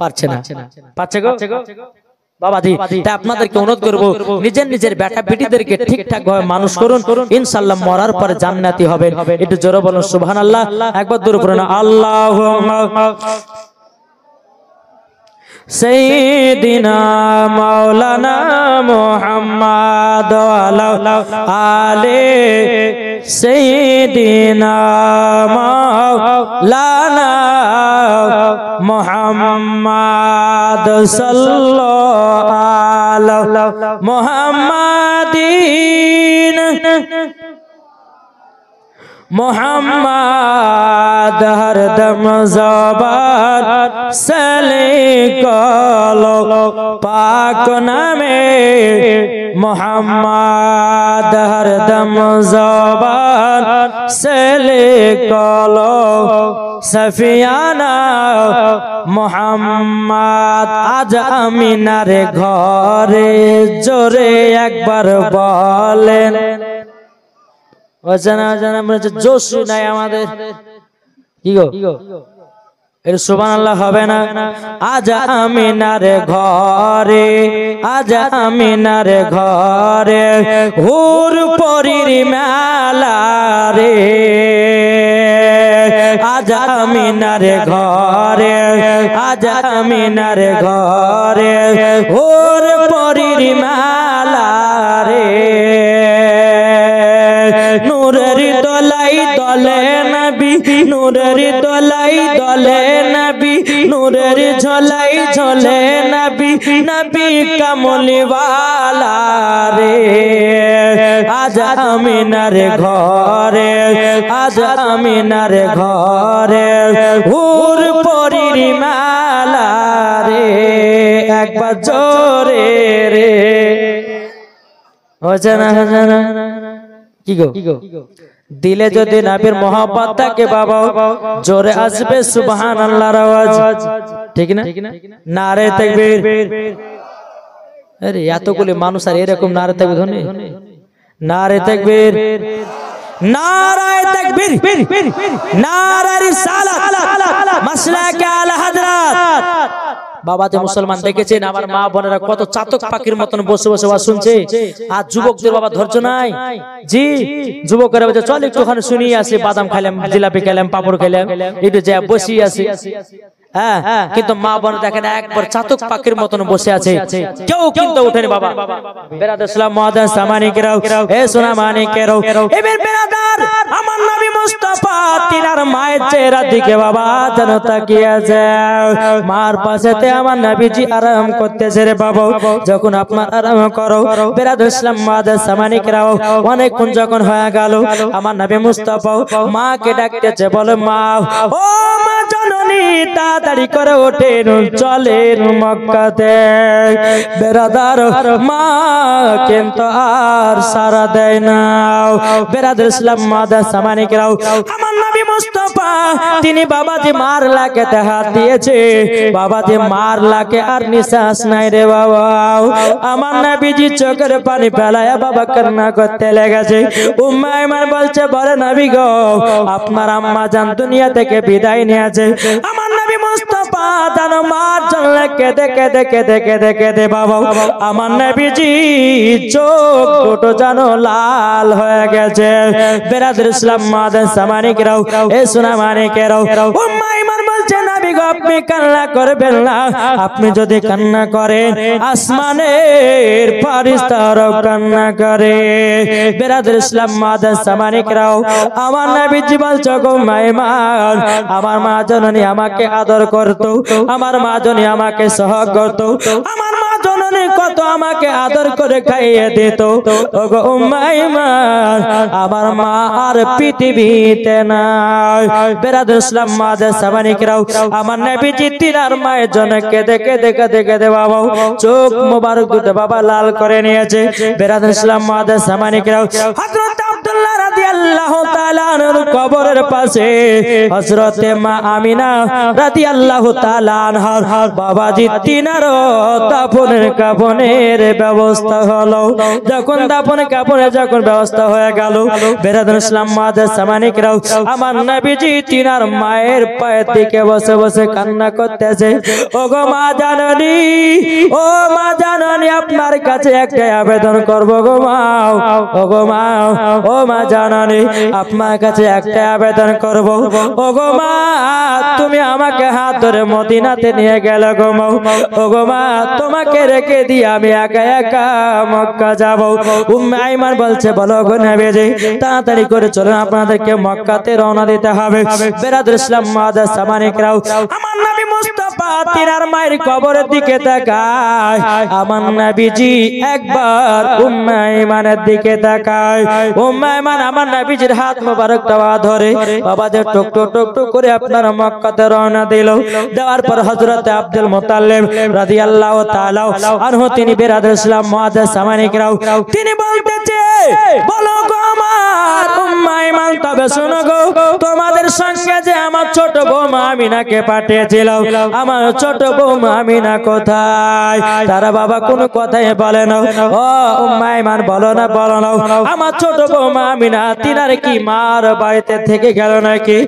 পারছে না। পারছে গো বাবাজি? তাই আপনাদেরকে অনুরোধ করব, নিজের বেটা বেটিদেরকে ঠিকঠাক ভাবে মানুষ করুন, ইনশাআল্লাহ মরার পরে জান্নাতি হবেন। একটু জোরে বলুন সুবহানাল্লাহ। একবার দূরে পড়ুন আল্লাহুম্মা সাইয়্যিদিনা মাওলানা মুহাম্মদ ওয়া আলি সাইয়্যিদিনা মাওলানা মুহাম্মদ সাল্লাল্লাহু আলা মুহাম্মাদিন মোহাম্মদ হরদম জবান সলে কলো পাক নামে মোহাম্মদ হরদম জবান সলে কলো সফিয়ানা মোহাম্মদ। আজ আমিনার ঘরে জোরে একবার বলেন, জোশ নাই আমাদের, কি গো এর সুবহানাল্লাহ হবে না? আজ আমিনার ঘরে, আজ আমিনার ঘরে হুর পরীর মেলা রে। আজ আমিনার ঘরে, আজ আমিনার ঘরে হুর পরীর মেলা রে। নূরের দোলাই দলে নবী, নূরের দোলাই দলে নবী, নূরের ঝোলাই ঝোলে নবী, নবী কামলিওয়ালা রে। আজ আমিনার ঘরে, আজ আমিনার ঘরে হুর পরীর মেলা রে। একবার জোরে রে হজনা হজনা। কি গো দিলে যদি নবীর মোহাব্বত থাকে বাবা, জোরে আসবে সুবহানাল্লাহর আওয়াজ, ঠিক না? নারে তাকবীর। আরে এতগুলো মানুষ আর এরকম নারে তাকবীর ধরে, নারে তাকবীর, নারায়ে তাকবীর, নারে রিসালাত, মাসলাকে আলা হযরত। বাবা যে মুসলমান দেখেছেন, আমার মা বোনেরা কত চাতক পাখির মতন বসে বসে ওয়াজ শুনছে। আর যুবকদের বাবা ধৈর্য নাই। জি যুবকেরা বলছে চল একটুখানি শুনিয়ে আসি, বাদাম খাইলাম, জিলাপি খেলাম, পাপড় খেলাম, একটু যা বসি আসি। হ্যাঁ, কিন্তু মা বোন দেখেন একবার চাতক পাখির মতন বসে আছে, কেউ কিন্তু ওঠেনি বাবা। বেরাদার ইসলাম মুআজ্জাজ সামানিকেরাও, এ সোনা মানিকেরাও, এবার বেরাদার আমার নবী মুস্তাফা তিনার মায়ের চেহারার দিকে বাবা যেন তাকিয়ে আছে। মার পাশেতে আমার নবীজি আরাম করতেছে রে বাবা। যখন আপনার আরাম করো বেরাদার ইসলাম মুআজ্জাজ সামানিকেরাও, অনেকক্ষণ যখন হয়ে গেল আমার নবী মুস্তাফা মাকে ডাকতেছে, বলে মা, ও মা জননী, তাড়াতাড়ি করে ওঠেন চলেন মক্কাতে। বেরাদার মা কিন্তু আর সারা দেয় না। বেরাদার ইসলাম মাদার সামানিকরাও, আমার নবী মুস্তাফা তিনি বাবাজি মার লাকেতে হাত দিয়েছে, বাবাজি মার লাকে আর নিঃশ্বাস নাই রে বাবা। আমার নবীজি চোখের পানি ফেলায়া বাবা কান্না করতে লেগেছে। উম্মে আইমান বলছে, বলে নবী গো আপনার আম্মা জান দুনিয়া থেকে বিদায় নিয়েছে। আমার নবী মুস্তাফা জানো মার জন্য কেঁদে কেঁদে কেঁদে কেঁদে কেঁদে বাবা আমার নবীজি চোখ দুটো জানো লাল হয়ে গেছে। বেরাদর ইসলাম মাদার সামানিকরাও, এ সোনা মানিকেরাও, উম্মে আইমান বলছে নবী গো আপনি কান্না করবেন না, আপনি যদি কান্না করেন আসমানের ফেরেশতারাও কান্না করে। বেরাদর ইসলাম মাদার সামানিকরাও, আমার নবীজি বলছে গো মাইমান আমার মা জননী আমাকে আদর করত, আমার মা জননী আমাকে সহগ করত, আমার মা জননী কত আমাকে আদর করে খাইয়ে দিত। ওগো মাইমান আমার মা আর পৃথিবীতে নাই। বেরাদর ইসলাম মাদার সামানিকরাও, আমার নবীজি তিনার মায়ের জন্য কেঁদে কেঁদে কেঁদে কেঁদে বাবা চোখ মোবারক দুটো বাবা লাল করে নিয়েছে। বেরাদর ইসলাম মাদার সামানিকরাও, হযরত আব্দুল্লাহ রাদিয়াল্লাহু তাআলা আনহুর কবরের পাশে হযরতে মা আমিনা রাদিয়াল্লাহু তাআলা আনহার বাবাজি তিনার দাফনের কাফনের ব্যবস্থা হলো। যখন দাফন কাফনের যখন ব্যবস্থা হয়ে গেল, বেরাদর ইসলাম মাদার সামানিকরাও, আমার নবীজি তিনার মায়ের পায়ের দিকে বসে বসে কান্না করতেছে। ওগো মা জাননী, ও মা জাননী আপনার কাছে একটা আবেদন করব গো মা। ওগো মা, ও মা জাননী আপনার কাছে একটা আবেদন করব। ওগো মা তুমি আমাকে হাত ধরে মদিনাতে নিয়ে গেল গো মা। ওগো মা তোমাকে রেখে দিয়ে আমি একা একা মক্কা যাব। উম্মে আইমান বলছে, বলো গো নবীজি তাড়াতাড়ি করে চলুন আপনাদেরকে মক্কাতে রওনা দিতে হবে। বেরাদর ইসলাম মাদার সামানিকরাও, আমার নবী মুস্তাফা তিনার মায়ের কবরের দিকে তাকায়, আমার নবীজি একবার উম্মে আইমানের দিকে তাকায়। উম্মে আইমান আমার নবীজির হাত মোবারকটা ধরে বাবাদের টুক টুক টুক টুক করে আপনার মক্কাতে রওনা দিল। দেওয়ার পর হযরত আব্দুল মুত্তালিব রাদিয়াল্লাহু তাআলা আনহু তিনি বেরাদর ইসলাম মাদার সামানিকরাও তিনি বলতেছে, বলো গো আমার উম্মে আইমান তবে শোনো গো তোমাদের সঙ্গে যে আমার ছোট বৌমা আমিনাকে পাঠিয়েছিল, আমার ছোট বৌমা আমিনা কোথায়? তারা বাবা কোনো কথাই বলে না। ও উম্মে আইমান বলো না, বলো না আমার ছোট বৌমা আমিনা তিনার কি মার বাড়িতে থেকে গেল নাকি?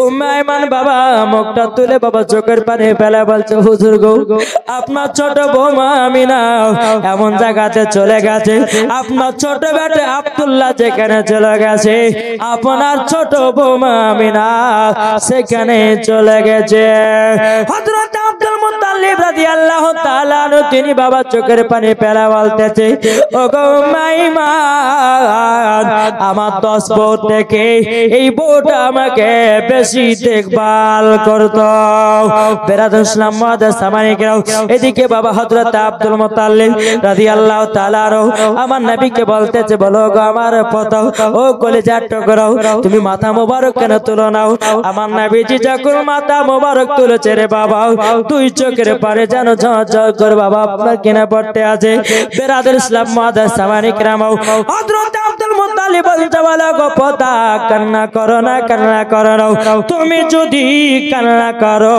উম্মে আইমান বাবা মুখটা তুলে বাবা চোখের পানি ফেলে বলছে, হুজুর গো আপনার ছোট বৌমা আমিনা এমন জায়গাতে চলে গেছে, আপনার ছোট বেটা আব্দুল্লাহ যেখানে চলে গেছে আপনার ছোট বৌমা আমিনা সেখানে চলে গেছে। হযরত আব্দুল মুত্তালিব রাদিয়াল্লাহু তাআলা তিনি বাবা চোখের পানি ফেলে বলতেছে, ওগো উম্মে আইমান আমার 10 বউ থেকে এই বউটা আমাকে বেশি দেখভাল করতো। বেরাদর ইসলাম মাদার সামানিকরাও, এদিকে বাবা হযরত আব্দুল মুত্তালিব রাদিয়াল্লাহু তাআলা আমার নবীকে বলতেছে, বলো গো আমার পতা, ও কলিজার টুকরা তুমি মাথা মোবারক কেন তুলো নাও? আমার নবীজি যখন মাথা মোবারক তুলেছে রে বাবা দুই চোখের পারে যেন ঝরঝর করে বাবা আপনার কিনা পড়তে আছে। বেরাদর ইসলাম মাদার সামানিকরাও, হযরত আব্দুল মুত্তালিব বলতে, বলো গো পতা কান্না করো না, কান্না করো না, তুমি যদি কান্না করো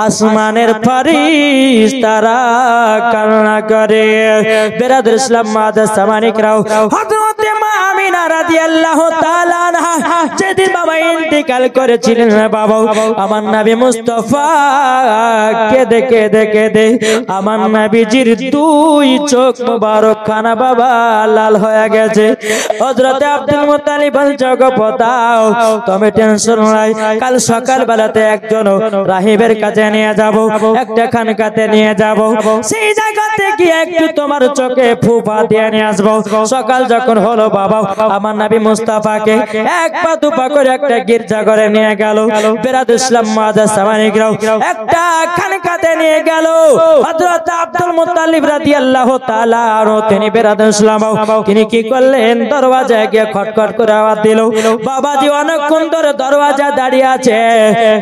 আসমানের ফেরেশতারা কান্না করে। বেরাদর ইসলাম মাদার সামানিকরাও, হযরত মা আমিনা রাদিয়াল্লাহু তাআলা আনহা যেদিন বাবা ইন্তেকাল করেছিলেন বাবা আমার নবী মুস্তাফা কেঁদে কেঁদে কেঁদে আমার নবীজির দুই চোখ মোবারক খানা বাবা লাল হয়ে গেছে। হযরত আব্দুল মুত্তালিব বলছে, গো পতাও তুমি টেনশন নাই, কাল সকাল বেলাতে একজন রাহিবের কাছে নিয়ে যাব, একটা খানকাতে নিয়ে যাব, সেই জায়গাতে গিয়ে একটু তোমার চোখে ফুফা দিয়ে নিয়ে আসবো। সকাল যখন হলো বাবা আমার নবী মুস্তাফাকে এক পা দু পা করে একটা গির্জা ঘরে নিয়ে গেল। বেরাদ ইসলাম মুআজ্জাজ সামানিকরাও একটা খানকাতে নিয়ে গেল। হযরত আব্দুল মুত্তালিব রাদিয়াল্লাহু তাআলা আনহু তিনি বেরাদ ইসলাম তিনি কি করলেন, দরওয়াজায় গিয়ে খটখট করে আওয়াজ দিল। বাবাজি অনেকক্ষণ ধরে দরওয়াজা দাঁড়িয়ে আছে।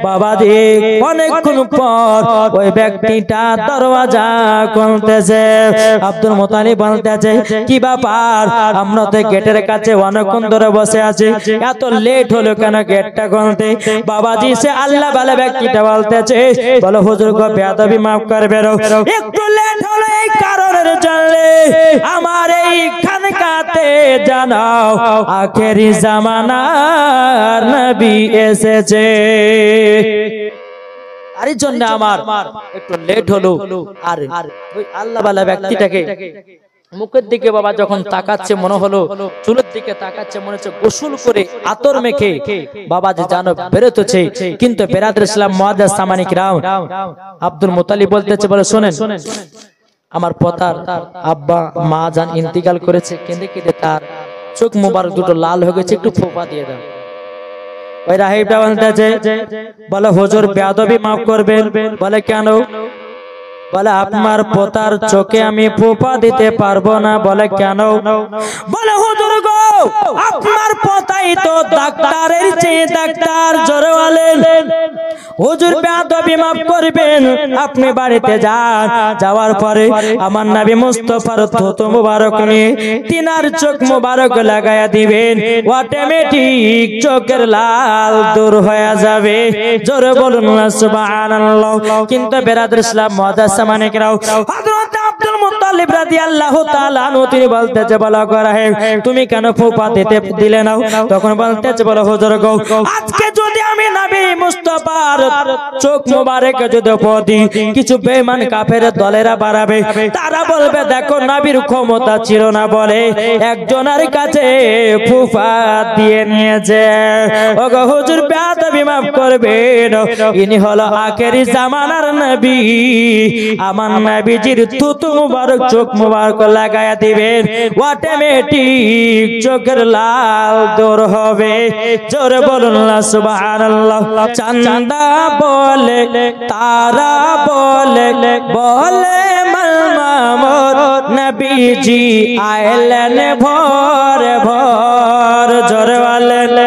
বাবাজি অনেকক্ষণ পর ওই ব্যক্তিটা দরওয়াজা খুলতেছে। আব্দুল মুত্তালিব বলতেছে, কি ব্যাপার, আমরা তো গেটের কাছে অনেকক্ষণ ধরে বসে আছি, এত লেট হলো কেন গেটটা খুলতে? বাবাজি সে আল্লাহ বলে ব্যক্তিটা বলতেছে, বলো হুজুর গো বেয়াদবি মাফ করবে, একটু লেট হলো এই কারণের জন্য আমার এই খানকাতে জানাও আখেরি জামানার নবী এসেছে, আর এই জন্য আমার একটু লেট হলো। আর ওই আল্লাহ ওয়ালা ব্যক্তিটাকে মুখের দিকে বাবা যখন তাকাচ্ছে মনে হলো, চুলের দিকে তাকাচ্ছে মনে হচ্ছে গোসল করে আতর মেখে বাবা যে জানো বেরোতেছে। কিন্তু বেরাদর ইসলাম মুআজ্জাজ সামানিকরাম আব্দুল মুত্তালিব বলতেছে, বলে শোনেন, আমার পতার আব্বা মা জান ইন্তিকাল করেছে, কেঁদে কেঁদে তার চোখ মোবারক দুটো লাল হয়ে গেছে, একটু ফোঁপা দিয়ে দাও। ওই রাহিবটা বলতেছে, বলে হুজুর বেয়াদবি মাফ করবেন। বলে কেন? বলে আপনার পোতার চোখে আমি ফোঁপা দিতে পারবো না। বলে কেন? বলে হুজুর গো আপনার পোতাই তো ডাক্তারের চেয়ে ডাক্তার, জোরে বলেন হুজুর বেয়াদবি মাফ করবেন। আপনি বাড়িতে যান, যাওয়ার পরে আমার নবী মুস্তাফার থুতু মুবারক নিয়ে তিনার চোখ মুবারক লাগায়া দিবেন, অটোমেটিক চোখের লাল দূর হয়ে যাবে, জোরে বলুন না সুবহানাল্লাহ। কিন্তু বেরাদর ইসলাম মুআজ্জাজ সামানিকরাও হযরত আব্দুল মুত্তালিব রাদিয়াল্লাহু তাআলা আনহু তিনি বলতেছে, বলা করা হে তুমি কেন ফোঁপা দিতে দিলে না? তখন বলতেছে, বলো হুজুর গো আজকে যদি আমি নবী মুস্তাফার চোখ মোবারক যদি পদি কিছু বেঈমান কাফের দলেরা বাড়াবে, তারা বলবে দেখো নবীর ক্ষমতা ছিল না বলে একজনের কাছে ফুফা দিয়ে নিয়েছে। ওগো হুজুর বেয়াদবি মাফ করবেন, ইনি হলো আখেরি জামানার নবী। আমার নবীজির থুতু মুবারক চোখ মুবারক লাগায়া দিবেন, অটোমেটিক চোখের লাল দূর হবে, জোরে বলুন না সুবহানাল্লাহ। চাঁদা বলে তারা বলে বলে মামুর নবীজি আইলেন ভোর ভোর, জোরে বলেন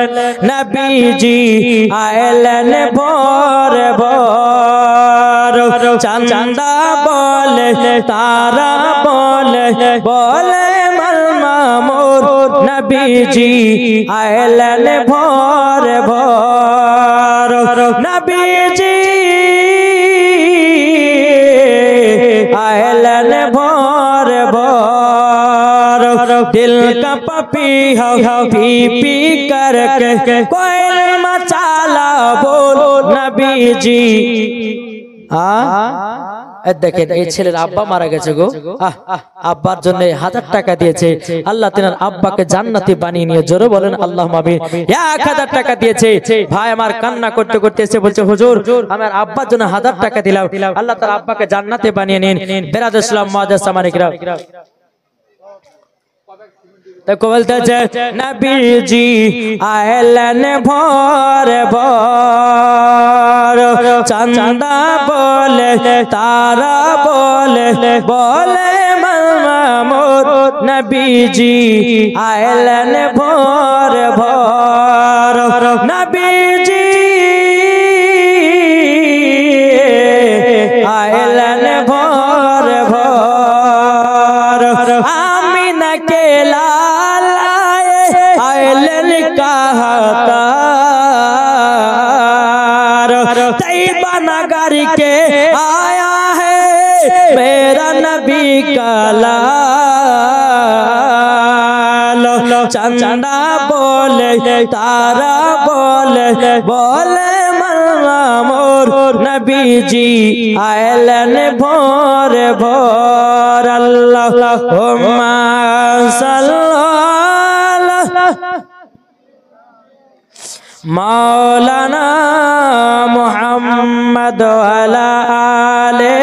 নবীজি আইলেন ভোর ভোর। চাঁদা বলে তারা বলে বলে মামুর নবীজি আইলেন ভোর ভোর, নবীজি আইলেন ভোর ভোর। दिल का पपीहा पी पी करके कोयल मचाला बोल नबी जी। দেখেন এই ছেলের আব্বা মারা গেছে গো, আব্বার জন্য 1000 টাকা দিয়েছে আল্লাহ, তিনার আব্বাকে জান্নাতি বানিয়ে নিয়ে, জোরে বলেন আল্লাহুম্মা আমিন। 1000 টাকা দিয়েছে। ভাই আমার কান্না করতে করতে এসে বলছে, হুজুর আমার আব্বার জন্য 1000 টাকা দিলাম, আল্লাহ তার আব্বাকে জান্নাতি বানিয়ে নিন। বেরাদর ইসলাম মুআজ্জাজ সামানিকরাম দেখো বলতেছে, নবীজি আইলেন ভোর ভোর। চাঁদা বলে তারা বলে বলে মামুর নবীজি আইলেন ভোর ভোর, নবীজি আইলেন ভোর ভোর। আমিনা কে লাল আইলেন कहतार, तैयबा नगर के आया है मेरा नबी का लाल। चंदा बोले तारा बोले बोले मामूर नबीजी आइलन भोर भोर। अल्लाहुम्मा सल्लल्लाहु मौलाना मुहम्मद वाला आले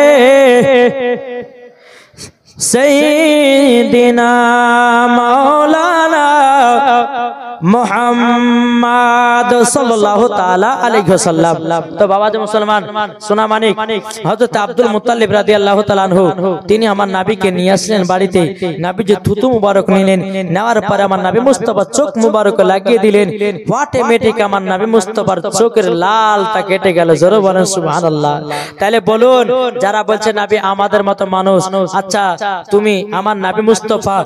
সাইয়্যিদিনা মাওলানা মুহাম্মদ সাল্লাল্লাহু তাআলা আলাইহি ওয়াসাল্লাম। তো বাবাজি মুসলমান সোনা মানিক, হযরত আব্দুল মুত্তালিব রাদিয়াল্লাহু তাআলা আনহু তিনি আমার নবীকে নিয়ে আসলেন বাড়িতে। নবী যে থুতু মুবারক নিলেন, নেওয়ার পরে আমার নবী মুস্তাফা চোখ মুবারক লাগিয়ে দিলেন। অটোমেটিক আমার নবী মুস্তাফার চোখের লালটা কেটে গেল। জোরে বলেন সুবহানাল্লাহ। তাহলে বলুন, যারা বলছে নবী আমাদের মতো মানুষ, আচ্ছা তুমি আমার নবী মুস্তাফা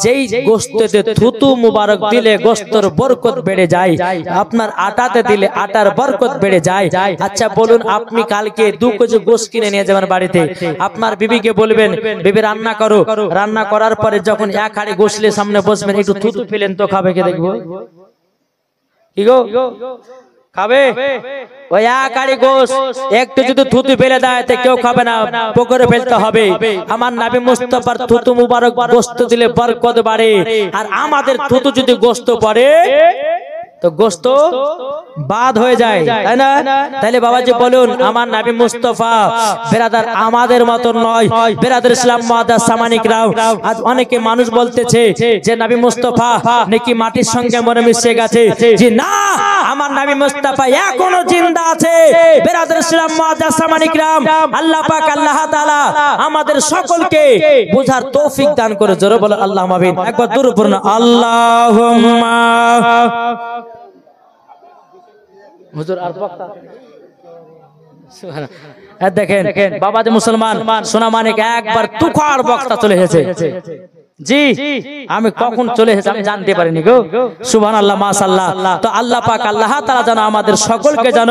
যেই গোশতে থুতু মুবারক দিলে গোশতের বরকত বেড়ে যায়, আপনার আটাতে দিলে আটার বরকত বেড়ে যায়। আচ্ছা বলুন, আপনি কালকে 2 কেজি গোশত কিনে নিয়ে যাবেন বাড়িতে, আপনার বিবিকে বলবেন বিবি রান্না করো, রান্না করার পরে যখন 1 হাঁড়ি গোশতের সামনে বসবেন, একটু থুতু ফেলেন তো খাবে কে দেখবো? কি গো খাবে? ওই 1 হাঁড়ি গোশত একটু যদি থুতু ফেলে দেয় তো কেউ খাবে না, পুকুরে ফেলতে হবে। আমার নবী মুস্তাফার থুতু মুবারক গোশত দিলে বরকত বাড়ে, আর আমাদের থুতু যদি গোশত পড়ে তো গোশত বাদ হয়ে যায়, তাই না? তাহলে বাবাজি বলুন, আমার নবী মুস্তাফা বেরাদার আমাদের মত নয়। বেরাদার ইসলাম মুআদ্দাস সামানিকরাও, আজ অনেকে মানুষ বলতেছে যে নবী মুস্তাফা নাকি মাটির সঙ্গে মরে মিশে গেছে। যে না, আমার নবী মুস্তাফা এখনো জিন্দা আছে। বেরাদার ইসলাম মুআদ্দাস সামানিকরাম, আল্লাহ পাক আল্লাহ তাআলা আমাদের সকলকে বোঝার তৌফিক দান করে। জোরে বলো আল্লাহুম্মা আমিন। একবার দরুদ পড়ুন, আল্লাহুম্মা। হুজুর আর বক্তা দেখেন বাবাজি মুসলমান সোনা মানিক, একবার তুখার বক্তা চলে এসেছে। জি আমি কখন চলে এসেছি আমি জানতে পারিনি গো। সুবহানাল্লাহ, মাশাআল্লাহ। তো আল্লাহ পাক আল্লাহ তাআলা যেন আমাদের সকলকে যেন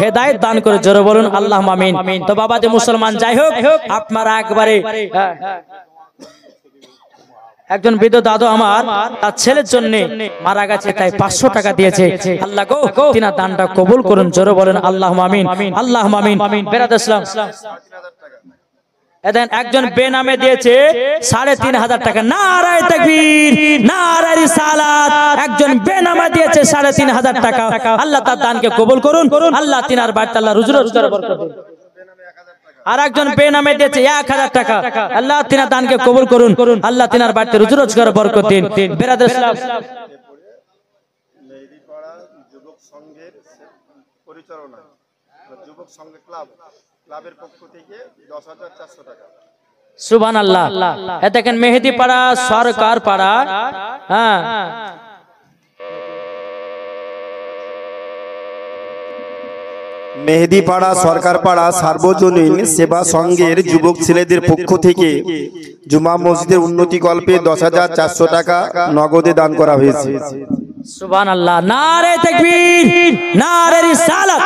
হেদায়েত দান করে। জোরে বলুন আল্লাহুম্মা আমিন। তো বাবাজি মুসলমান, যাই হোক, আপনারা একবারে একজন বৃদ্ধ দাদু আমার তার ছেলের জন্য মারা গেছে, তাই 500 টাকা দিয়েছে। আল্লাহ গো তিনা দানটা কবুল করুন। জোরে বলেন আল্লাহুম্মা আমিন, আল্লাহুম্মা আমিন। বেরাদার ইসলাম, এদেন একজন বেনামে দিয়েছে 3500 টাকা। নারায়ে তাকবীর, নারায়ে রিসালাত। একজন বেনামে দিয়েছে 3500 টাকা। আল্লাহ তার দানকে কবুল করুন। আল্লাহ তিনার বাড়িতে আল্লাহ রুজি রোজগার বরকত দিন। আর একজন বেনামে দিয়েছে 1000 টাকা। আল্লাহ তিনার দানকে কবুল করুন। আল্লাহ তিনার বাড়িতে রুজি রোজগার বরকত দিন। বেরাদার ইসলাম, মেহেদীপাড়া যুবক সংঘের পরিচালনা যুবক সংঘ ক্লাবের পক্ষ থেকে 10,400 টাকা। সুবহানাল্লাহ। এ দেখেন মেহেদীপাড়া সরকার পাড়া, হ্যাঁ মেহেদীপাড়া সরকারপাড়া সার্বজনীন সেবা সংঘের যুবক ছেলেদের পক্ষ থেকে জুমা মসজিদের উন্নতি কল্পে 10,400 টাকা নগদে দান করা হয়েছে। সুবহানাল্লাহ, নারে তাকবীর, নারে রিসালাত।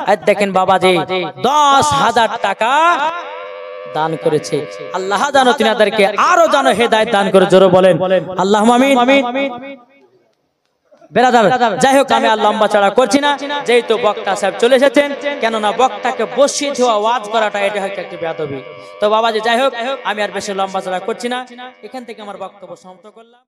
আর দেখেন বাবাজি 10,000 টাকা দান করেছে। আল্লাহ জানো তিনাদেরকে আরো জানো হেদায়েত দান করে। জোরে বলেন আল্লাহুম্মা আমিন। বেরাদার, যাই হোক আমি আর লম্বা চড়া করছি না, যেহেতু বক্তা সাহেব চলে এসেছেন, কেননা বক্তাকে বসিয়ে দেওয়া ওয়াজ করাটা এটা হচ্ছে একটা বেয়াদবি। তো বাবাজি যাই হোক আমি আর বেশি লম্বা চড়া করছি না, এখান থেকে আমার বক্তব্য সমাপ্ত করলাম।